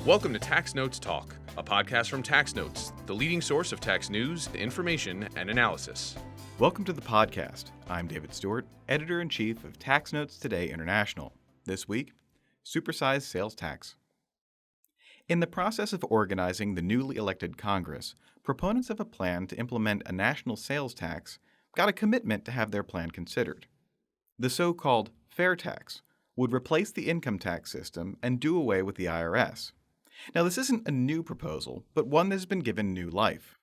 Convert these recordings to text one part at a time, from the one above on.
Welcome to Tax Notes Talk, a podcast from Tax Notes, the leading source of tax news, information, and analysis. Welcome to the podcast. I'm David Stewart, Editor-in-Chief of Tax Notes Today International. This week, supersized sales tax. In the process of organizing the newly elected Congress, proponents of a plan to implement a national sales tax got a commitment to have their plan considered. The so-called fair tax would replace the income tax system and do away with the IRS. Now, this isn't a new proposal, but one that has been given new life.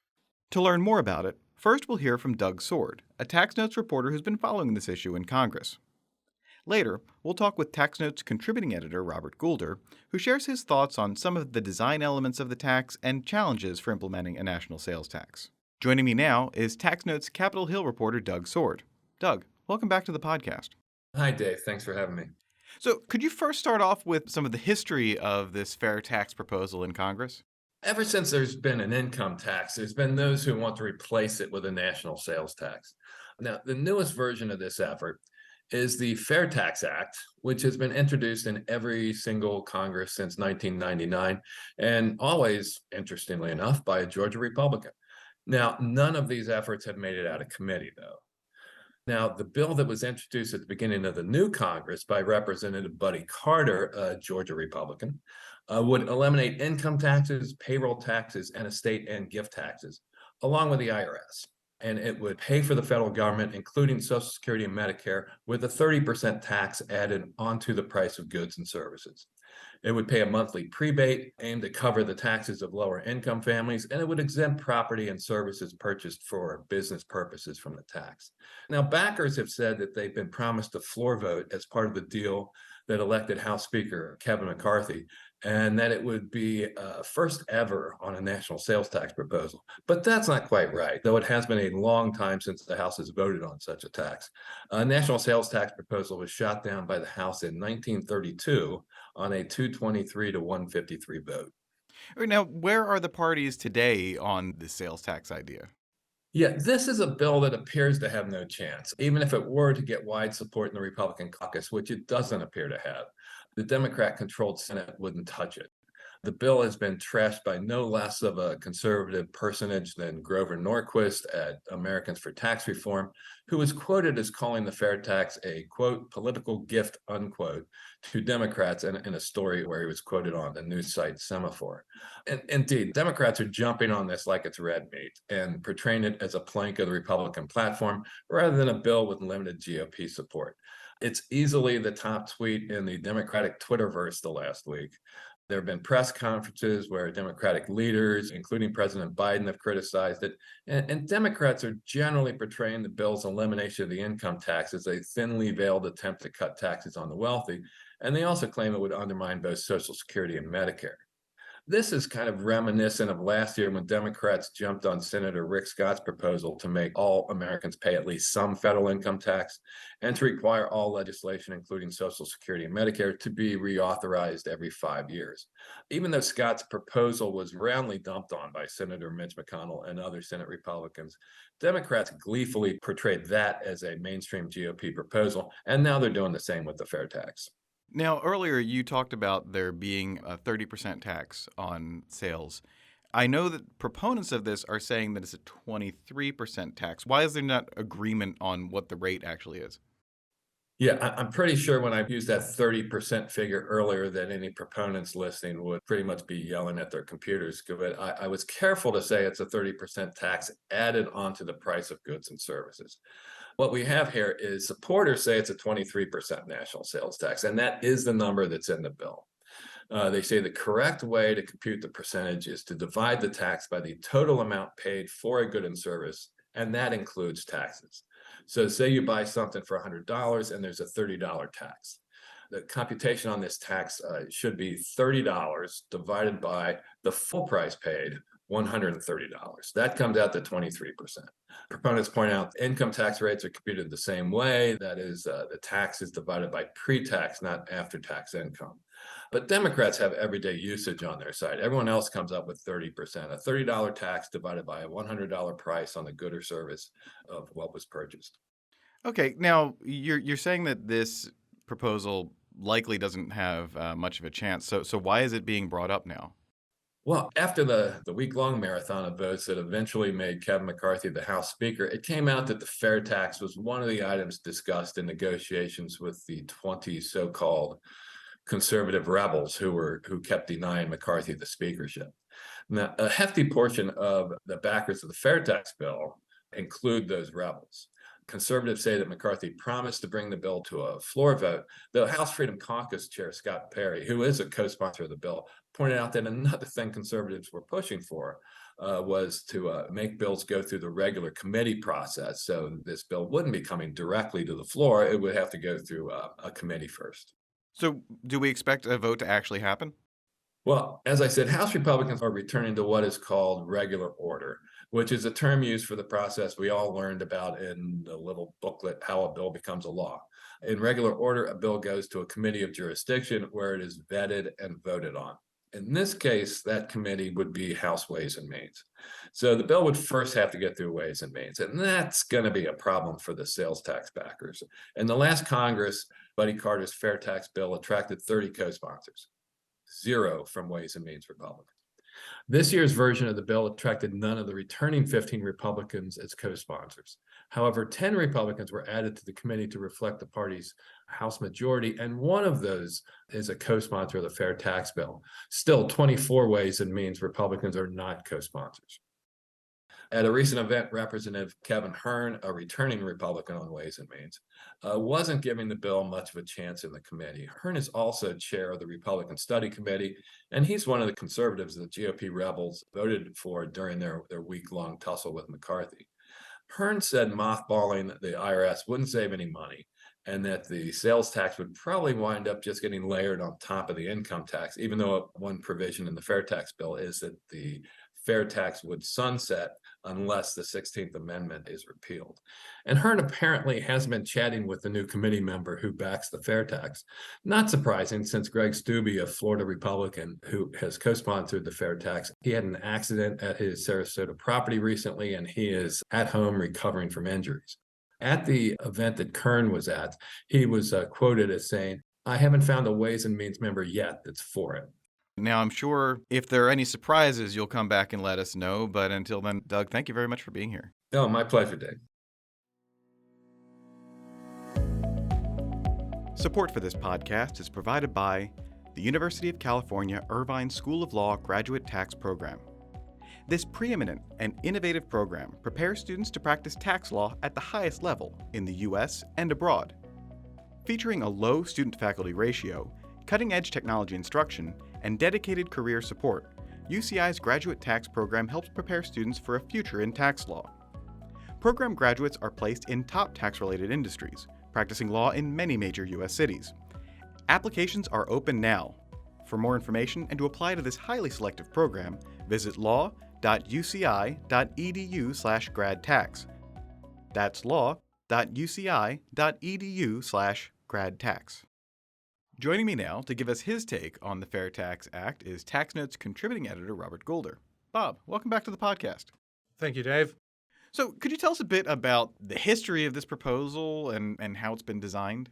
To learn more about it, first we'll hear from Doug Sword, a Tax Notes reporter who's been following this issue in Congress. Later, we'll talk with Tax Notes contributing editor Robert Goulder, who shares his thoughts on some of the design elements of the tax and challenges for implementing a national sales tax. Joining me now is Tax Notes Capitol Hill reporter Doug Sword. Doug, welcome back to the podcast. Hi, Dave. Thanks for having me. So could you first start off with some of the history of this fair tax proposal in Congress? Ever since there's been an income tax, there's been those who want to replace it with a national sales tax. Now, the newest version of this effort is the Fair Tax Act, which has been introduced in every single Congress since 1999, and always, interestingly enough, by a Georgia Republican. Now, none of these efforts have made it out of committee, though. Now, the bill that was introduced at the beginning of the new Congress by Representative Buddy Carter, a Georgia Republican, would eliminate income taxes, payroll taxes, and estate and gift taxes, along with the IRS. And it would pay for the federal government, including Social Security and Medicare, with a 30% tax added onto the price of goods and services. It would pay a monthly prebate aimed to cover the taxes of lower income families, and it would exempt property and services purchased for business purposes from the tax. Now, backers have said that they've been promised a floor vote as part of the deal that elected House Speaker Kevin McCarthy, and that it would be first ever on a national sales tax proposal. But that's not quite right, though it has been a long time since the House has voted on such a tax. A national sales tax proposal was shot down by the House in 1932 on a 223 to 153 vote. Now, where are the parties today on the sales tax idea? Yeah, this is a bill that appears to have no chance, even if it were to get wide support in the Republican caucus, which it doesn't appear to have. The Democrat-controlled Senate wouldn't touch it. The bill has been trashed by no less of a conservative personage than Grover Norquist at Americans for Tax Reform, who was quoted as calling the fair tax a, quote, political gift, unquote, to Democrats in a story where he was quoted on the news site Semaphore. And indeed, Democrats are jumping on this like it's red meat and portraying it as a plank of the Republican platform rather than a bill with limited GOP support. It's easily the top tweet in the Democratic Twitterverse the last week. There have been press conferences where Democratic leaders, including President Biden, have criticized it. And Democrats are generally portraying the bill's elimination of the income tax as a thinly veiled attempt to cut taxes on the wealthy. And they also claim it would undermine both Social Security and Medicare. This is kind of reminiscent of last year when Democrats jumped on Senator Rick Scott's proposal to make all Americans pay at least some federal income tax and to require all legislation, including Social Security and Medicare, to be reauthorized every 5 years. Even though Scott's proposal was roundly dumped on by Senator Mitch McConnell and other Senate Republicans, Democrats gleefully portrayed that as a mainstream GOP proposal, and now they're doing the same with the fair tax. Now, earlier you talked about there being a 30% tax on sales. I know that proponents of this are saying that it's a 23% tax. Why is there not agreement on what the rate actually is? Yeah, I'm pretty sure when I used that 30% figure earlier that any proponents listening would pretty much be yelling at their computers. But I was careful to say it's a 30% tax added onto the price of goods and services. What we have here is supporters say it's a 23% national sales tax, and that is the number that's in the bill. They say the correct way to compute the percentage is to divide the tax by the total amount paid for a good and service, and that includes taxes. So say you buy something for $100 and there's a $30 tax. The computation on this tax should be $30 divided by the full price paid, $130. That comes out to 23%. Proponents point out income tax rates are computed the same way. That is, the tax is divided by pre-tax, not after-tax income. But Democrats have everyday usage on their side. Everyone else comes up with 30%, a $30 tax divided by a $100 price on the good or service of what was purchased. Okay, now you're saying that this proposal likely doesn't have much of a chance. So why is it being brought up now? Well, after the week-long marathon of votes that eventually made Kevin McCarthy the House Speaker, it came out that the fair tax was one of the items discussed in negotiations with the 20 so-called conservative rebels who kept denying McCarthy the speakership. Now, a hefty portion of the backers of the fair tax bill include those rebels. Conservatives say that McCarthy promised to bring the bill to a floor vote, though House Freedom Caucus Chair Scott Perry, who is a co-sponsor of the bill, pointed out that another thing conservatives were pushing for was to make bills go through the regular committee process. So this bill wouldn't be coming directly to the floor. It would have to go through a committee first. So, do we expect a vote to actually happen? Well, as I said, House Republicans are returning to what is called regular order, which is a term used for the process we all learned about in the little booklet, How a Bill Becomes a Law. In regular order, a bill goes to a committee of jurisdiction where it is vetted and voted on. In this case, that committee would be House Ways and Means. So the bill would first have to get through Ways and Means, and that's going to be a problem for the sales tax backers. In the last Congress, Buddy Carter's fair tax bill attracted 30 co-sponsors. 0 from Ways and Means Republicans. This year's version of the bill attracted none of the returning 15 Republicans as co-sponsors. However, 10 Republicans were added to the committee to reflect the party's House majority, and one of those is a co-sponsor of the fair tax bill. Still, 24 Ways and Means Republicans are not co-sponsors. At a recent event, Representative Kevin Hern, a returning Republican on Ways and Means, wasn't giving the bill much of a chance in the committee. Hern is also chair of the Republican Study Committee, and he's one of the conservatives the GOP rebels voted for during their week-long tussle with McCarthy. Hern said mothballing the IRS wouldn't save any money, and that the sales tax would probably wind up just getting layered on top of the income tax, even though one provision in the fair tax bill is that the fair tax would sunset unless the 16th Amendment is repealed. And Hern apparently has been chatting with the new committee member who backs the fair tax. Not surprising, since Greg Steube, a Florida Republican who has co-sponsored the fair tax, he had an accident at his Sarasota property recently, and he is at home recovering from injuries. At the event that Kern was at, he was quoted as saying, "I haven't found a Ways and Means member yet that's for it." Now, I'm sure if there are any surprises, you'll come back and let us know. But until then, Doug, thank you very much for being here. Oh, my pleasure, Dave. Support for this podcast is provided by the University of California Irvine School of Law Graduate Tax Program. This preeminent and innovative program prepares students to practice tax law at the highest level in the U.S. and abroad. Featuring a low student-to-faculty ratio, cutting-edge technology instruction, and dedicated career support, UCI's graduate tax program helps prepare students for a future in tax law. Program graduates are placed in top tax-related industries, practicing law in many major U.S. cities. Applications are open now. For more information and to apply to this highly selective program, visit law.uci.edu/gradtax. That's law.uci.edu/gradtax. Joining me now to give us his take on the Fair Tax Act is Tax Notes contributing editor Robert Goulder. Bob, welcome back to the podcast. Thank you, Dave. So, could you tell us a bit about the history of this proposal and how it's been designed?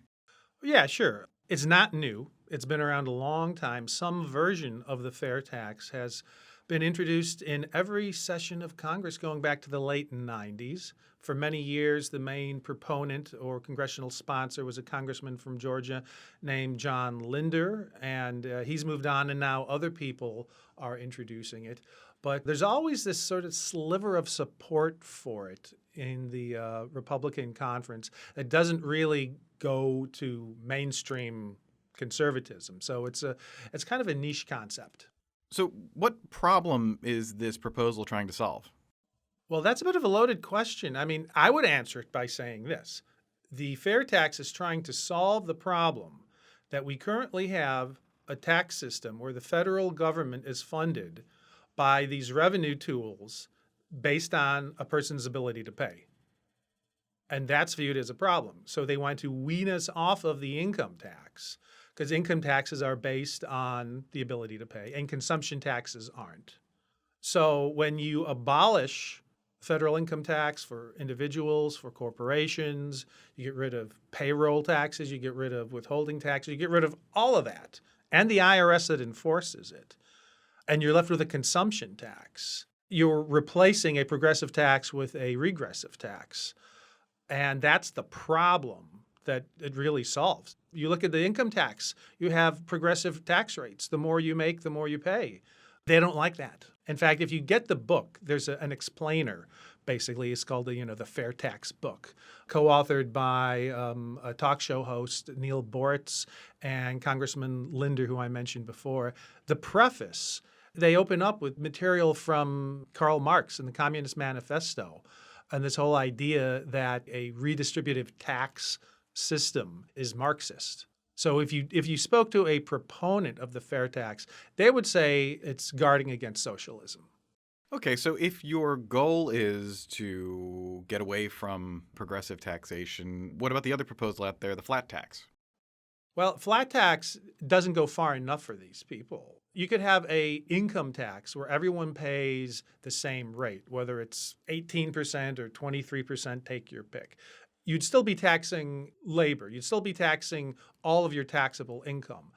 Yeah, sure. It's not new. It's been around a long time. Some version of the fair tax has been introduced in every session of Congress going back to the late 90s. For many years, the main proponent or congressional sponsor was a congressman from Georgia named John Linder, and he's moved on, and now other people are introducing it. But there's always this sort of sliver of support for it in the Republican conference that doesn't really go to mainstream conservatism. So it's kind of a niche concept. So, what problem is this proposal trying to solve? Well, that's a bit of a loaded question. I mean, I would answer it by saying this. The fair tax is trying to solve the problem that we currently have a tax system where the federal government is funded by these revenue tools based on a person's ability to pay. And that's viewed as a problem. So they want to wean us off of the income tax because income taxes are based on the ability to pay and consumption taxes aren't. So when you abolish federal income tax for individuals, for corporations, you get rid of payroll taxes, you get rid of withholding taxes, you get rid of all of that, and the IRS that enforces it. and you're left with a consumption tax. You're replacing a progressive tax with a regressive tax. And that's the problem that it really solves. You look at the income tax, you have progressive tax rates. The more you make, the more you pay. They don't like that. In fact, if you get the book, there's an explainer. Basically, it's called the Fair Tax Book, co-authored by a talk show host, Neil Boritz, and Congressman Linder, who I mentioned before. The preface, they open up with material from Karl Marx in the Communist Manifesto, and this whole idea that a redistributive tax system is Marxist. So if you spoke to a proponent of the fair tax, they would say it's guarding against socialism. Okay, so if your goal is to get away from progressive taxation, what about the other proposal out there, the flat tax? Well, flat tax doesn't go far enough for these people. You could have a income tax where everyone pays the same rate, whether it's 18% or 23%, take your pick. You'd still be taxing labor. You'd still be taxing all of your taxable income.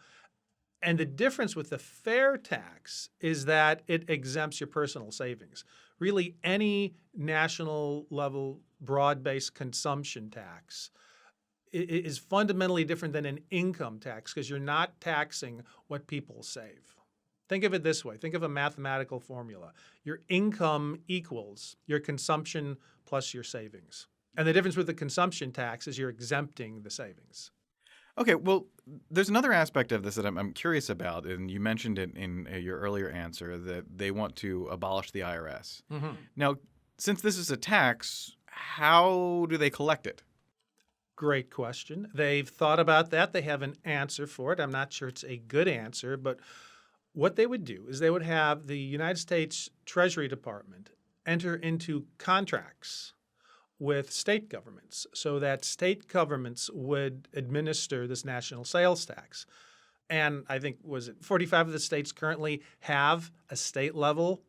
And the difference with the fair tax is that it exempts your personal savings. Really, any national level broad-based consumption tax is fundamentally different than an income tax because you're not taxing what people save. Think of it this way. Think of a mathematical formula. Your income equals your consumption plus your savings. And the difference with the consumption tax is you're exempting the savings. Okay, well, there's another aspect of this that I'm curious about, and you mentioned it in your earlier answer, that they want to abolish the IRS. Mm-hmm. Now, since this is a tax, how do they collect it? Great question. They've thought about that. They have an answer for it. I'm not sure it's a good answer, but what they would do is they would have the United States Treasury Department enter into contracts with state governments so that state governments would administer this national sales tax. And I think, 45 of the states currently have a state-level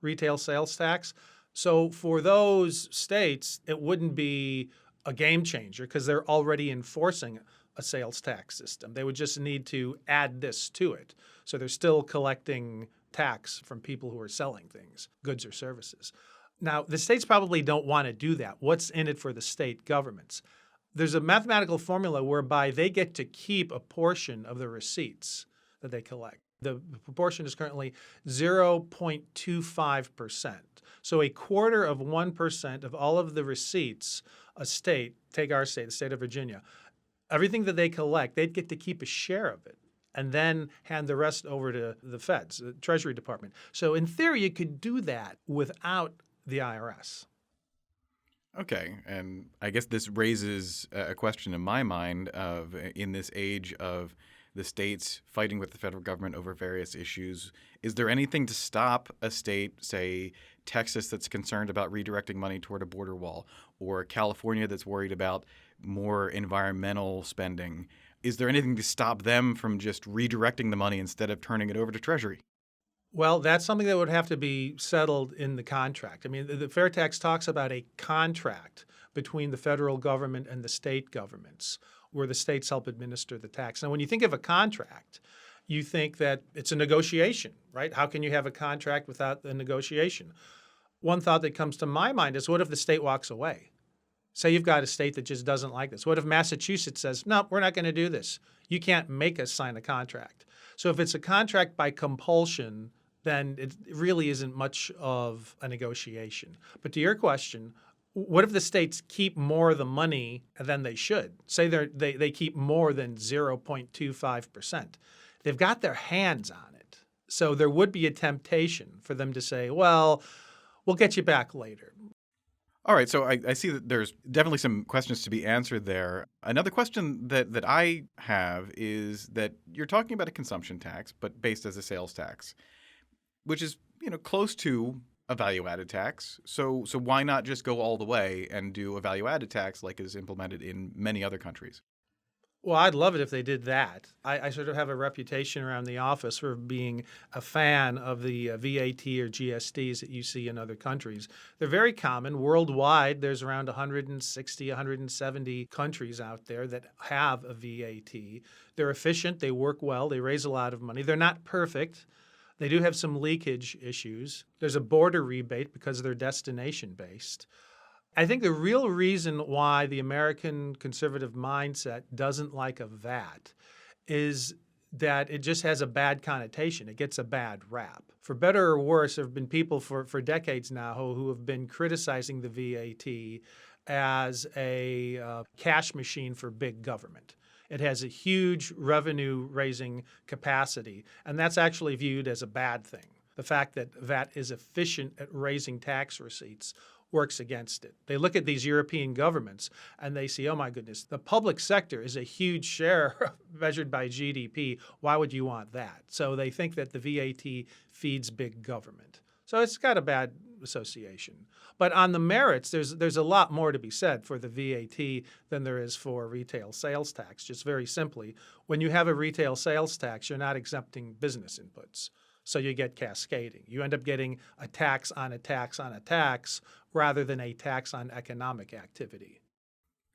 retail sales tax. So for those states, it wouldn't be a game changer because they're already enforcing a sales tax system. They would just need to add this to it. So they're still collecting tax from people who are selling things, goods or services. Now, the states probably don't want to do that. What's in it for the state governments? There's a mathematical formula whereby they get to keep a portion of the receipts that they collect. The proportion is currently 0.25%. So a quarter of 1% of all of the receipts a state, take our state, the state of Virginia, everything that they collect, they'd get to keep a share of it and then hand the rest over to the feds, the Treasury Department. So in theory, you could do that without the IRS. Okay, and I guess this raises a question in my mind of, in this age of the states fighting with the federal government over various issues, is there anything to stop a state, say Texas, that's concerned about redirecting money toward a border wall, or California that's worried about more environmental spending? Is there anything to stop them from just redirecting the money instead of turning it over to Treasury? Well, that's something that would have to be settled in the contract. I mean, the fair tax talks about a contract between the federal government and the state governments where the states help administer the tax. Now, when you think of a contract, you think that it's a negotiation, right? How can you have a contract without the negotiation? One thought that comes to my mind is, what if the state walks away? Say you've got a state that just doesn't like this. What if Massachusetts says, no, we're not going to do this. You can't make us sign a contract. So if it's a contract by compulsion, then it really isn't much of a negotiation. But to your question, what if the states keep more of the money than they should? Say they keep more than 0.25%. They've got their hands on it. So there would be a temptation for them to say, well, we'll get you back later. All right, so I see that there's definitely some questions to be answered there. Another question that I have is that you're talking about a consumption tax, but based as a sales tax, which is, close to a value-added tax. So why not just go all the way and do a value-added tax like is implemented in many other countries? Well, I'd love it if they did that. I sort of have a reputation around the office for being a fan of the VAT or GSTs that you see in other countries. They're very common. Worldwide, there's around 160, 170 countries out there that have a VAT. They're efficient. They work well. They raise a lot of money. They're not perfect. They do have some leakage issues. There's a border rebate because they're destination-based. I think the real reason why the American conservative mindset doesn't like a VAT is that it just has a bad connotation. It gets a bad rap. For better or worse, there have been people for decades now who have been criticizing the VAT as a cash machine for big government. It has a huge revenue-raising capacity, and that's actually viewed as a bad thing. The fact that VAT is efficient at raising tax receipts works against it. They look at these European governments and they see, oh my goodness, the public sector is a huge share measured by GDP. Why would you want that? So they think that the VAT feeds big government. So it's got a bad association. But on the merits, there's a lot more to be said for the VAT than there is for retail sales tax. Just very simply, when you have a retail sales tax, you're not exempting business inputs. So you get cascading. You end up getting a tax on a tax on a tax rather than a tax on economic activity.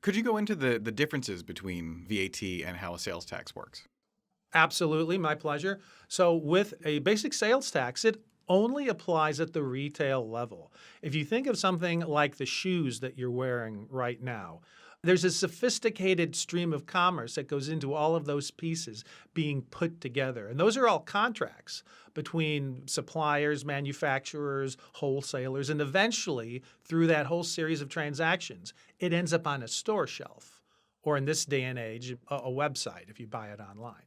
Could you go into the differences between VAT and how a sales tax works? Absolutely, my pleasure. So with a basic sales tax, it only applies at the retail level. If you think of something like the shoes that you're wearing right now, there's a sophisticated stream of commerce that goes into all of those pieces being put together. And those are all contracts between suppliers, manufacturers, wholesalers, and eventually, through that whole series of transactions, it ends up on a store shelf, or in this day and age, a website if you buy it online.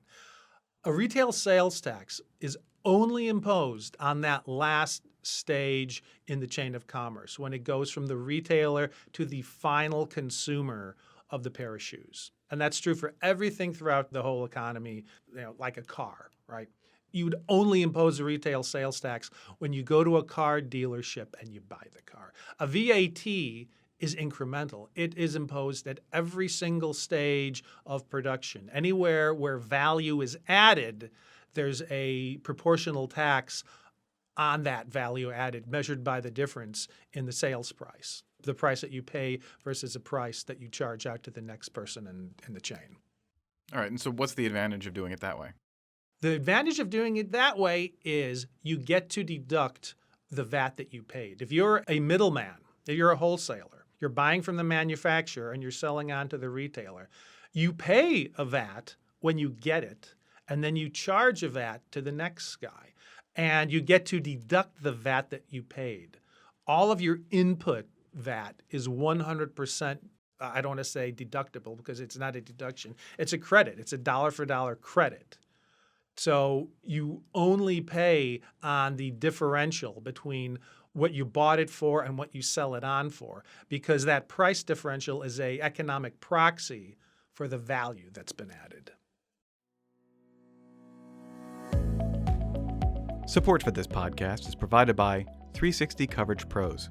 A retail sales tax is only imposed on that last stage in the chain of commerce, when it goes from the retailer to the final consumer of the pair of shoes. And that's true for everything throughout the whole economy, like a car, right? You would only impose a retail sales tax when you go to a car dealership and you buy the car. A VAT is incremental. It is imposed at every single stage of production. Anywhere where value is added, there's a proportional tax on that value added, measured by the difference in the sales price, the price that you pay versus the price that you charge out to the next person in the chain. All right, and so what's the advantage of doing it that way? The advantage of doing it that way is you get to deduct the VAT that you paid. If you're a middleman, if you're a wholesaler, you're buying from the manufacturer and you're selling on to the retailer, you pay a VAT when you get it, and then you charge a VAT to the next guy. And you get to deduct the VAT that you paid. All of your input VAT is 100%, I don't want to say deductible because it's not a deduction. It's a credit. It's a dollar-for-dollar credit. So you only pay on the differential between what you bought it for and what you sell it on for, because that price differential is an economic proxy for the value that's been added. Support for this podcast is provided by 360 Coverage Pros.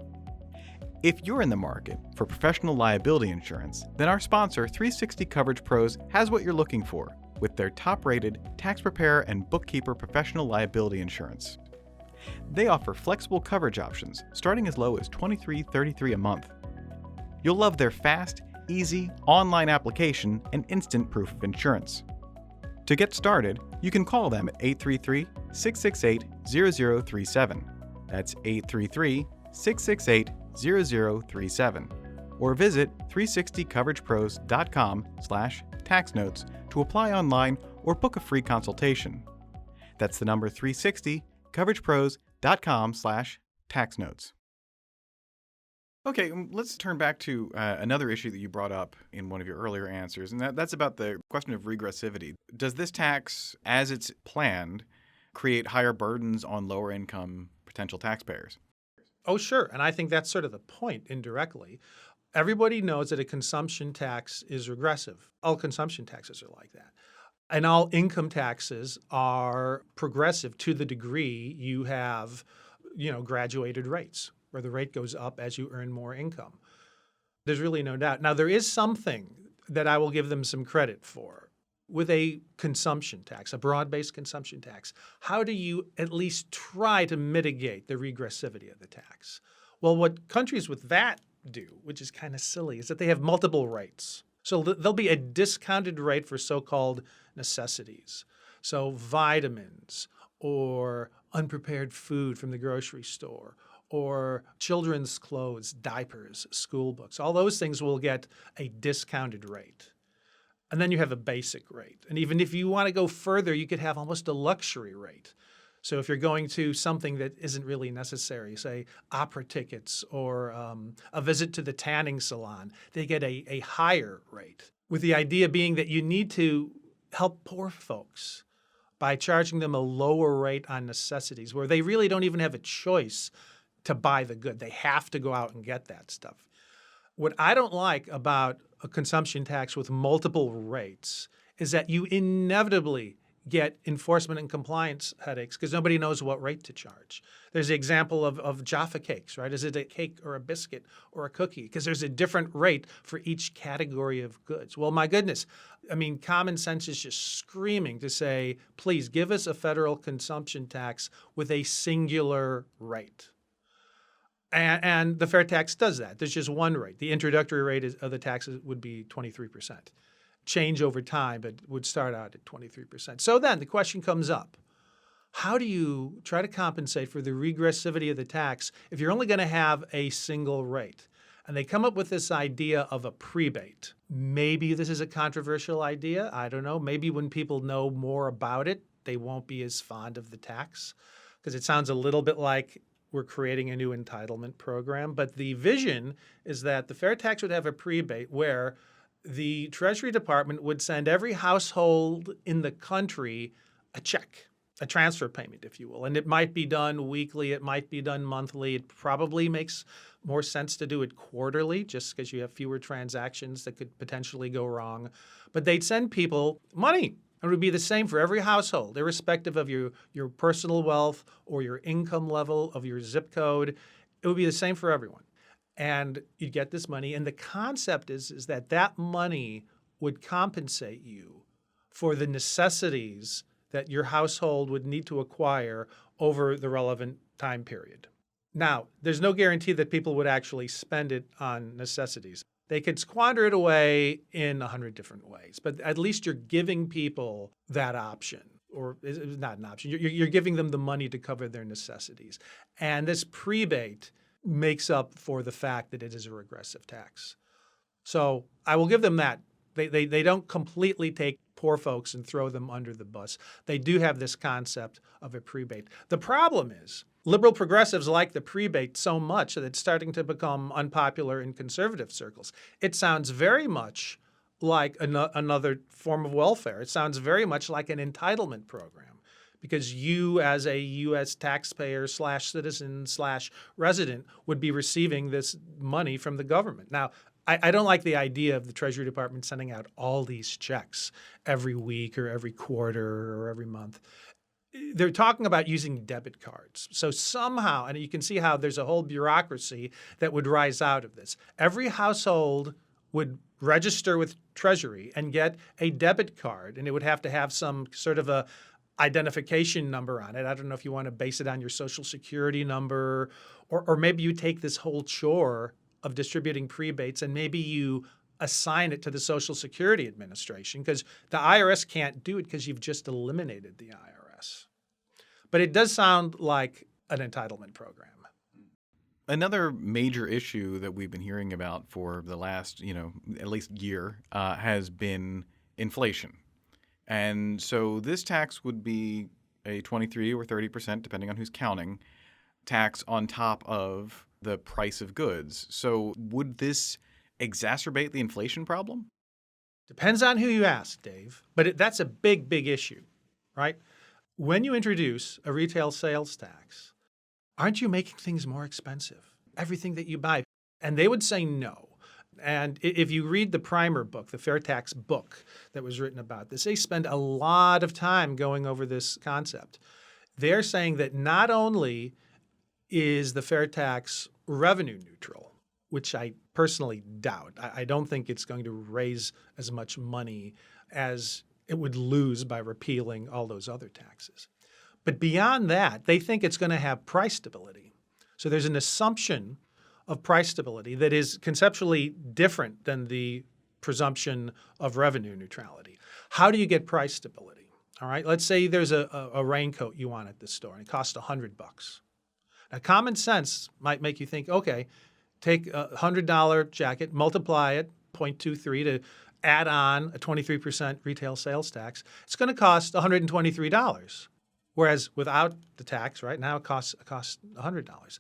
If you're in the market for professional liability insurance, then our sponsor, 360 Coverage Pros, has what you're looking for with their top-rated tax preparer and bookkeeper professional liability insurance. They offer flexible coverage options starting as low as $23.33 a month. You'll love their fast, easy, online application and instant proof of insurance. To get started, you can call them at 833-668-0037. That's 833-668-0037. Or visit 360coveragepros.com/taxnotes to apply online or book a free consultation. That's the number 360coveragepros.com/taxnotes. Okay, let's turn back to another issue that you brought up in one of your earlier answers, and that's about the question of regressivity. Does this tax, as it's planned, create higher burdens on lower-income potential taxpayers? Oh, sure. And I think that's sort of the point indirectly. Everybody knows that a consumption tax is regressive. All consumption taxes are like that. And all income taxes are progressive to the degree you have, graduated rates, where the rate goes up as you earn more income. There's really no doubt. Now, there is something that I will give them some credit for. With a consumption tax, a broad-based consumption tax, how do you at least try to mitigate the regressivity of the tax? Well, what countries with that do, which is kind of silly, is that they have multiple rates. So there'll be a discounted rate for so-called necessities. So vitamins or unprepared food from the grocery store, or children's clothes, diapers, school books. All those things will get a discounted rate. And then you have a basic rate. And even if you want to go further, you could have almost a luxury rate. So if you're going to something that isn't really necessary, say opera tickets or a visit to the tanning salon, they get a higher rate, with the idea being that you need to help poor folks by charging them a lower rate on necessities where they really don't even have a choice to buy the good. They have to go out and get that stuff. What I don't like about a consumption tax with multiple rates is that you inevitably get enforcement and compliance headaches because nobody knows what rate to charge. There's the example of Jaffa cakes, right? Is it a cake or a biscuit or a cookie? Because there's a different rate for each category of goods. Well, my goodness, I mean, common sense is just screaming to say, please give us a federal consumption tax with a singular rate. And the fair tax does that. There's just one rate. The introductory rate of the taxes would be 23%. Change over time, but would start out at 23%. So then the question comes up, how do you try to compensate for the regressivity of the tax if you're only going to have a single rate? And they come up with this idea of a prebate. Maybe this is a controversial idea. I don't know. Maybe when people know more about it, they won't be as fond of the tax because it sounds a little bit like we're creating a new entitlement program. But the vision is that the fair tax would have a prebate where the Treasury Department would send every household in the country a check, a transfer payment, if you will. And it might be done weekly. It might be done monthly. It probably makes more sense to do it quarterly just because you have fewer transactions that could potentially go wrong. But they'd send people money. It would be the same for every household, irrespective of your personal wealth or your income level, of your zip code. It would be the same for everyone. And you'd get this money. And the concept is that that money would compensate you for the necessities that your household would need to acquire over the relevant time period. Now, there's no guarantee that people would actually spend it on necessities. They could squander it away in 100 different ways, but at least you're giving people that option, or it's not an option. You're giving them the money to cover their necessities. And this prebate makes up for the fact that it is a regressive tax. So I will give them that. They don't completely take poor folks and throw them under the bus. They do have this concept of a prebate. The problem is liberal progressives like the prebate so much that it's starting to become unpopular in conservative circles. It sounds very much like another form of welfare. It sounds very much like an entitlement program because you as a U.S. taxpayer / citizen / resident would be receiving this money from the government. Now, I don't like the idea of the Treasury Department sending out all these checks every week or every quarter or every month. They're talking about using debit cards. So somehow, and you can see how there's a whole bureaucracy that would rise out of this. Every household would register with Treasury and get a debit card, and it would have to have some sort of a identification number on it. I don't know if you want to base it on your Social Security number, or maybe you take this whole chore of distributing prebates and maybe you assign it to the Social Security Administration because the IRS can't do it because you've just eliminated the IRS. But it does sound like an entitlement program. Another major issue that we've been hearing about for the last, at least year has been inflation. And so this tax would be a 23 or 30%, depending on who's counting, tax on top of the price of goods. So would this exacerbate the inflation problem? Depends on who you ask, Dave. But that's a big, big issue, right? When you introduce a retail sales tax, aren't you making things more expensive? Everything that you buy. And they would say no. And if you read the primer book, the fair tax book that was written about this, they spend a lot of time going over this concept. They're saying that not only is the fair tax revenue neutral, which I personally doubt. I don't think it's going to raise as much money as it would lose by repealing all those other taxes. But beyond that, they think it's going to have price stability. So there's an assumption of price stability that is conceptually different than the presumption of revenue neutrality. How do you get price stability? All right, let's say there's a raincoat you want at the store and it costs $100. Now, common sense might make you think, okay, take a $100 jacket, multiply it 0.23 to add on a 23% retail sales tax. It's going to cost $123. Whereas without the tax, right now it costs $100.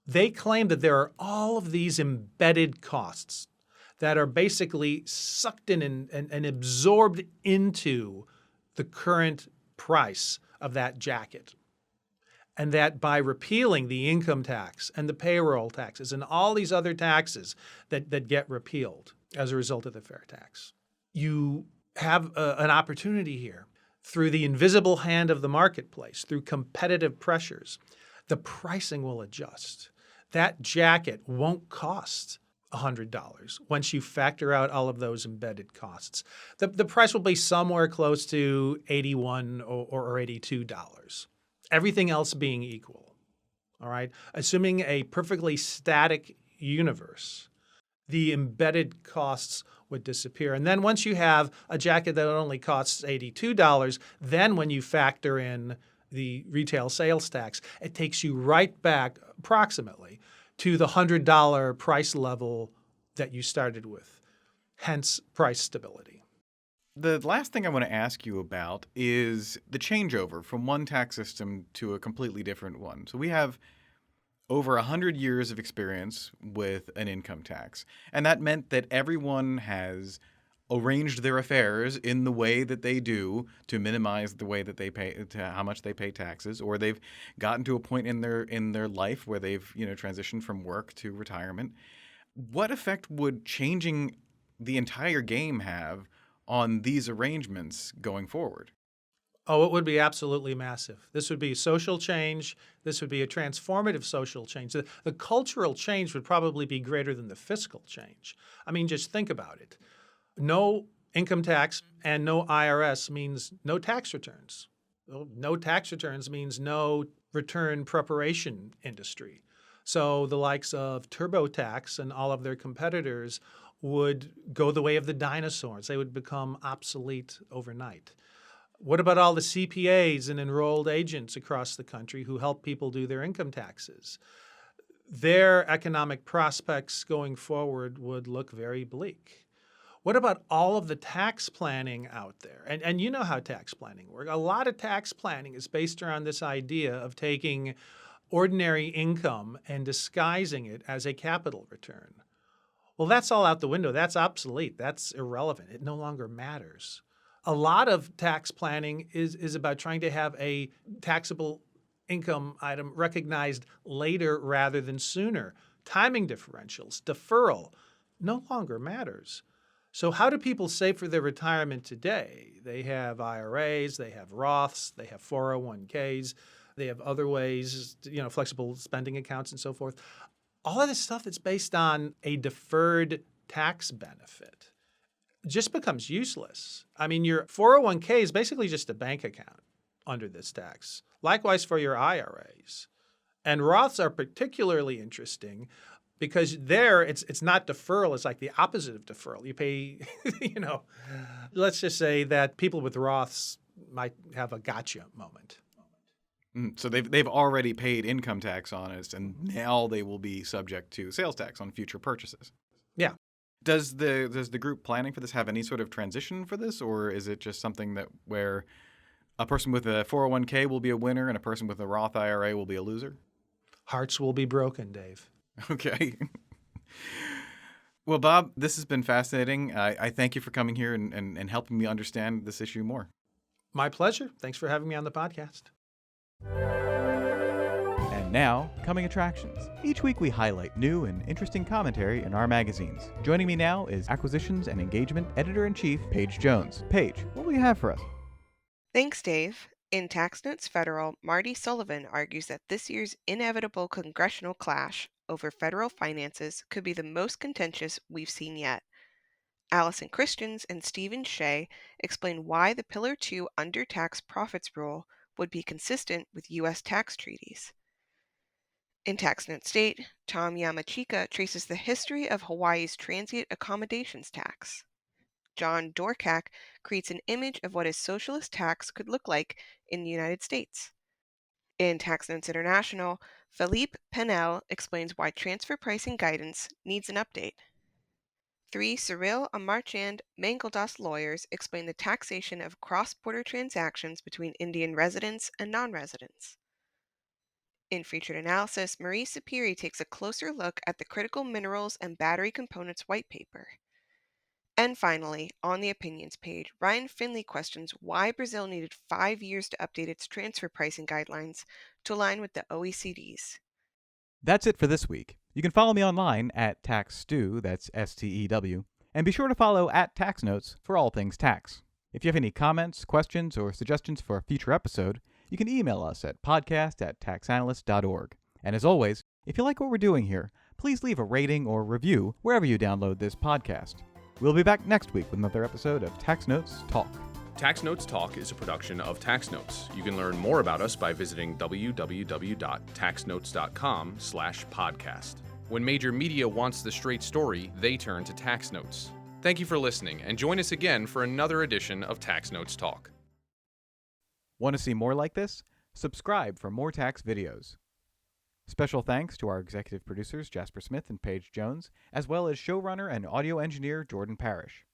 They claim that there are all of these embedded costs that are basically sucked in and absorbed into the current price of that jacket. And that by repealing the income tax and the payroll taxes and all these other taxes that get repealed as a result of the fair tax, you have an opportunity here through the invisible hand of the marketplace, through competitive pressures. The pricing will adjust. That jacket won't cost $100 once you factor out all of those embedded costs. The price will be somewhere close to $81 or $82. Everything else being equal, all right? Assuming a perfectly static universe, the embedded costs would disappear. And then once you have a jacket that only costs $82, then when you factor in the retail sales tax, it takes you right back approximately to the $100 price level that you started with, hence price stability. The last thing I want to ask you about is the changeover from one tax system to a completely different one. So we have over 100 years of experience with an income tax, and that meant that everyone has arranged their affairs in the way that they do to minimize the way that they pay, to how much they pay taxes, or they've gotten to a point in their life where they've transitioned from work to retirement. What effect would changing the entire game have on these arrangements going forward? Oh, it would be absolutely massive. This would be social change. This would be a transformative social change. The cultural change would probably be greater than the fiscal change. I mean, just think about it. No income tax and no IRS means no tax returns. No tax returns means no return preparation industry. So the likes of TurboTax and all of their competitors would go the way of the dinosaurs. They would become obsolete overnight. What about all the CPAs and enrolled agents across the country who help people do their income taxes? Their economic prospects going forward would look very bleak. What about all of the tax planning out there? And you know how tax planning works. A lot of tax planning is based around this idea of taking ordinary income and disguising it as a capital return. Well, that's all out the window. That's obsolete. That's irrelevant. It no longer matters. A lot of tax planning is about trying to have a taxable income item recognized later rather than sooner. Timing differentials, deferral, no longer matters. So how do people save for their retirement today? They have IRAs, they have Roths, they have 401ks, they have other ways, flexible spending accounts and so forth. All of this stuff is based on a deferred tax benefit. It just becomes useless. I mean, your 401k is basically just a bank account under this tax. Likewise for your IRAs. And Roths are particularly interesting because there it's not deferral. It's like the opposite of deferral. You pay, let's just say that people with Roths might have a gotcha moment. So they've already paid income tax on it, and now they will be subject to sales tax on future purchases. Yeah. Does the group planning for this have any sort of transition for this, or is it just something that where a person with a 401k will be a winner and a person with a Roth IRA will be a loser? Hearts will be broken, Dave. Okay. Well, Bob, this has been fascinating. I thank you for coming here and helping me understand this issue more. My pleasure. Thanks for having me on the podcast. And now, coming attractions. Each week we highlight new and interesting commentary in our magazines. Joining me now is Acquisitions and Engagement Editor-in-Chief, Paige Jones. Paige, what will you have for us? Thanks, Dave. In Tax Notes Federal, Marty Sullivan argues that this year's inevitable congressional clash over federal finances could be the most contentious we've seen yet. Allison Christians and Stephen Shea explain why the Pillar 2 under-tax profits rule would be consistent with U.S. tax treaties. In Tax Note State, Tom Yamachika traces the history of Hawaii's transient accommodations tax. John Dorcak creates an image of what a socialist tax could look like in the United States. In Tax Notes International, Philippe Penel explains why transfer pricing guidance needs an update. 3. Cyril Amarchand Mangeldas lawyers explain the taxation of cross-border transactions between Indian residents and non-residents. In Featured Analysis, Marie Sapiri takes a closer look at the Critical Minerals and Battery Components white paper. And finally, on the opinions page, Ryan Finley questions why Brazil needed 5 years to update its transfer pricing guidelines to align with the OECD's. That's it for this week. You can follow me online at TaxStew, that's STEW, and be sure to follow at TaxNotes for all things tax. If you have any comments, questions, or suggestions for a future episode, you can email us at podcast@taxanalyst.org. And as always, if you like what we're doing here, please leave a rating or review wherever you download this podcast. We'll be back next week with another episode of Tax Notes Talk. Tax Notes Talk is a production of Tax Notes. You can learn more about us by visiting www.taxnotes.com/podcast. When major media wants the straight story, they turn to Tax Notes. Thank you for listening, and join us again for another edition of Tax Notes Talk. Want to see more like this? Subscribe for more tax videos. Special thanks to our executive producers Jasper Smith and Paige Jones, as well as showrunner and audio engineer Jordan Parrish.